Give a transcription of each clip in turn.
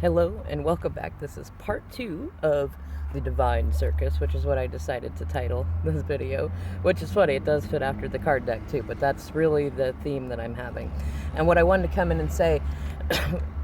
Hello and welcome back. This is part 2 of the Divine Circus, which is what I decided to title this video, which is funny, it does fit after the card deck too, but that's really the theme that I'm having. And what I wanted to come in and say,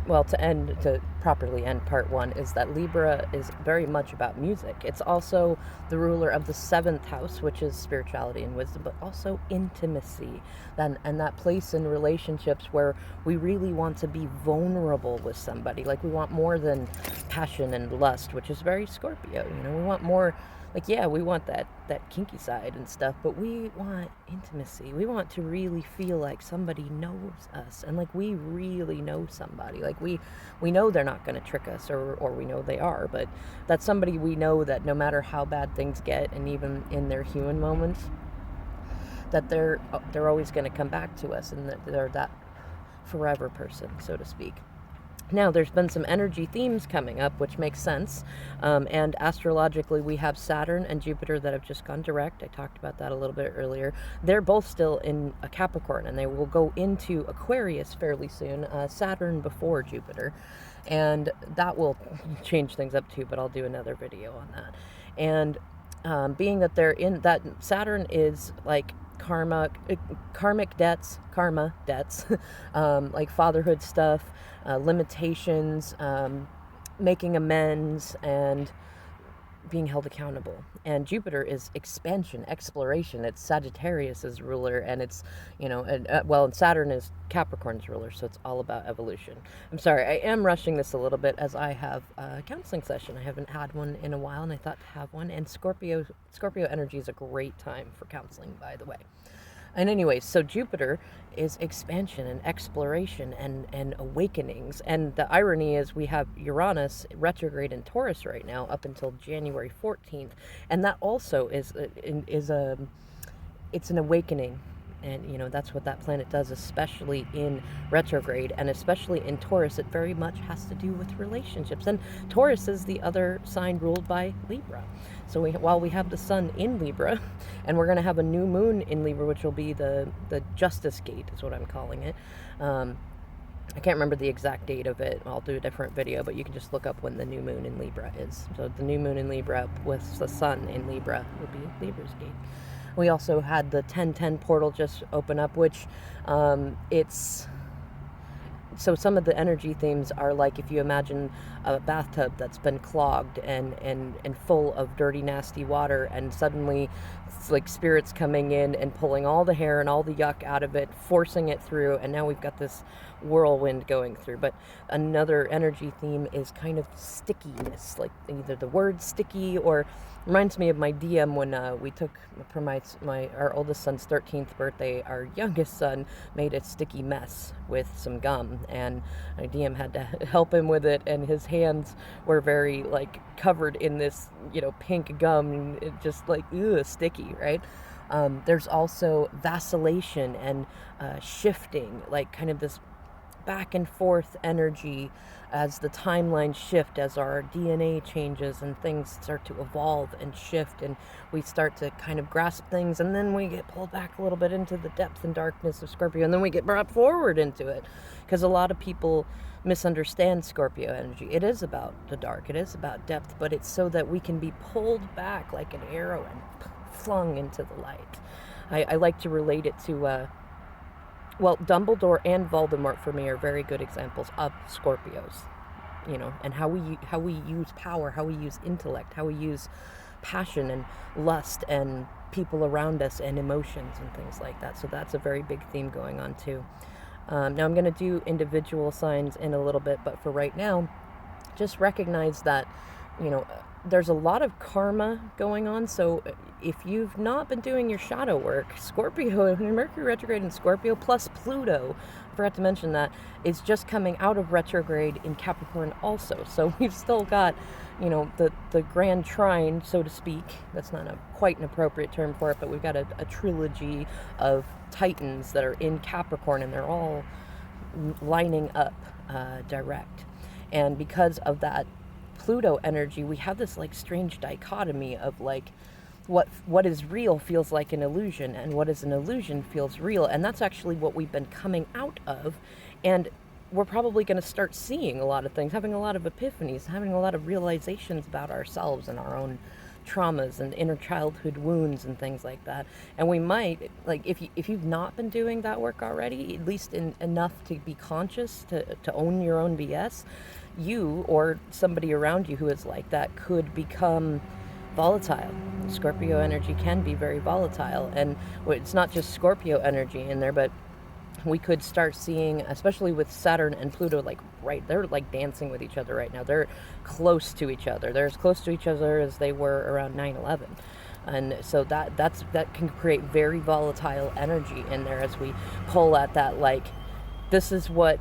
well, to properly end part 1, is that Libra is very much about music. It's also the ruler of the 7th house, which is spirituality and wisdom, but also intimacy, and that place in relationships where we really want to be vulnerable with somebody. Like, we want more than passion and lust, which is very Scorpio. We want more. Like, yeah, we want that kinky side and stuff, but we want intimacy. We want to really feel like somebody knows us, and like we really know somebody. Like we know they're not going to trick us, or we know they are, but that's somebody we know that no matter how bad things get, and even in their human moments, that they're always going to come back to us, and that they're that forever person, so to speak. Now, there's been some energy themes coming up, which makes sense. And astrologically, we have Saturn and Jupiter that have just gone direct. I talked about that a little bit earlier. They're both still in a Capricorn, and they will go into Aquarius fairly soon. Saturn before Jupiter. And that will change things up too, but I'll do another video on that. And being that they're in that, Saturn is like karma debts, like fatherhood stuff, limitations, making amends, and being held accountable. And Jupiter is expansion, exploration. It's Sagittarius's ruler, and it's, and Saturn is Capricorn's ruler, so it's all about evolution. I'm sorry, I am rushing this a little bit as I have a counseling session. I haven't had one in a while, and I thought to have one. And Scorpio energy is a great time for counseling, by the way. And anyways, so Jupiter is expansion and exploration and awakenings. And the irony is we have Uranus retrograde in Taurus right now up until January 14th. And that also is it's an awakening. And, that's what that planet does, especially in retrograde, and especially in Taurus. It very much has to do with relationships. And Taurus is the other sign ruled by Libra. So while we have the sun in Libra, and we're going to have a new moon in Libra, which will be the justice gate, is what I'm calling it. I can't remember the exact date of it. I'll do a different video, but you can just look up when the new moon in Libra is. So the new moon in Libra with the sun in Libra will be Libra's gate. We also had the 1010 portal just open up, which so some of the energy themes are like, if you imagine a bathtub that's been clogged and full of dirty, nasty water, and suddenly it's like spirits coming in and pulling all the hair and all the yuck out of it, forcing it through, and now we've got this whirlwind going through. But another energy theme is kind of stickiness, like either the word sticky, or reminds me of my DM when we took for our oldest son's 13th birthday. Our youngest son made a sticky mess with some gum, and my DM had to help him with it, and his hands were very covered in this pink gum, and it just sticky, right? There's also vacillation and shifting, like kind of this back and forth energy as the timelines shift, as our DNA changes and things start to evolve and shift, and we start to kind of grasp things, and then we get pulled back a little bit into the depth and darkness of Scorpio, and then we get brought forward into it, because a lot of people misunderstand Scorpio energy. It is about the dark, it is about depth, but it's so that we can be pulled back like an arrow and flung into the light. I like to relate it to Dumbledore and Voldemort for me are very good examples of Scorpios, and how we use power, how we use intellect, how we use passion and lust and people around us and emotions and things like that. So that's a very big theme going on too. Now I'm going to do individual signs in a little bit, but for right now, just recognize that, there's a lot of karma going on. So if you've not been doing your shadow work, Scorpio, Mercury retrograde in Scorpio plus Pluto, I forgot to mention that, is just coming out of retrograde in Capricorn also. So we've still got, the grand trine, so to speak. That's not quite an appropriate term for it, but we've got a trilogy of Titans that are in Capricorn, and they're all lining up direct. And because of that Pluto energy, we have this strange dichotomy of what is real feels like an illusion, and what is an illusion feels real. And that's actually what we've been coming out of. And we're probably going to start seeing a lot of things, having a lot of epiphanies, having a lot of realizations about ourselves and our own traumas and inner childhood wounds and things like that. And we might, like, if you've not been doing that work already, at least enough to be conscious, to own your own BS, you or somebody around you who is like that could become volatile. Scorpio energy can be very volatile, and it's not just Scorpio energy in there, but we could start seeing, especially with Saturn and Pluto, like, right, they're like dancing with each other right now. They're close to each other. They're as close to each other as they were around 9/11. And so that can create very volatile energy in there as we pull at that, like, this is what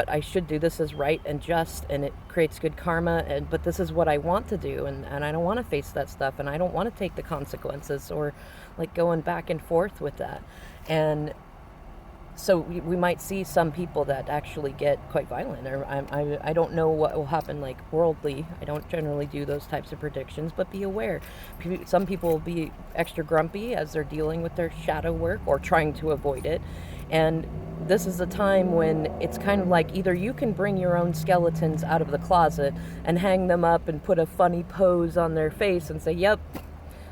I should do, this is right and just, and it creates good karma, but this is what I want to do, and I don't want to face that stuff, and I don't want to take the consequences, or like going back and forth with that. And so we might see some people that actually get quite violent, or I don't know what will happen, like, worldly. I don't generally do those types of predictions, but be aware. Some people will be extra grumpy as they're dealing with their shadow work or trying to avoid it. And this is a time when it's kind of like, either you can bring your own skeletons out of the closet and hang them up and put a funny pose on their face and say, yep,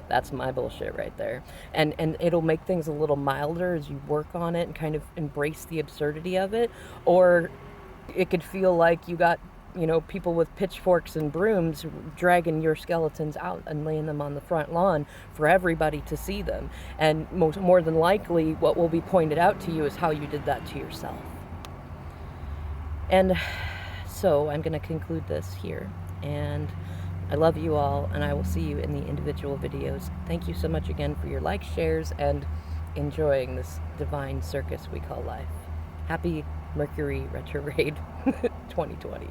that's my bullshit right there. And it'll make things a little milder as you work on it and kind of embrace the absurdity of it. Or it could feel like you got, people with pitchforks and brooms dragging your skeletons out and laying them on the front lawn for everybody to see them. And more than likely, what will be pointed out to you is how you did that to yourself. And so I'm going to conclude this here. And I love you all, and I will see you in the individual videos. Thank you so much again for your likes, shares, and enjoying this divine circus we call life. Happy Mercury retrograde 2020.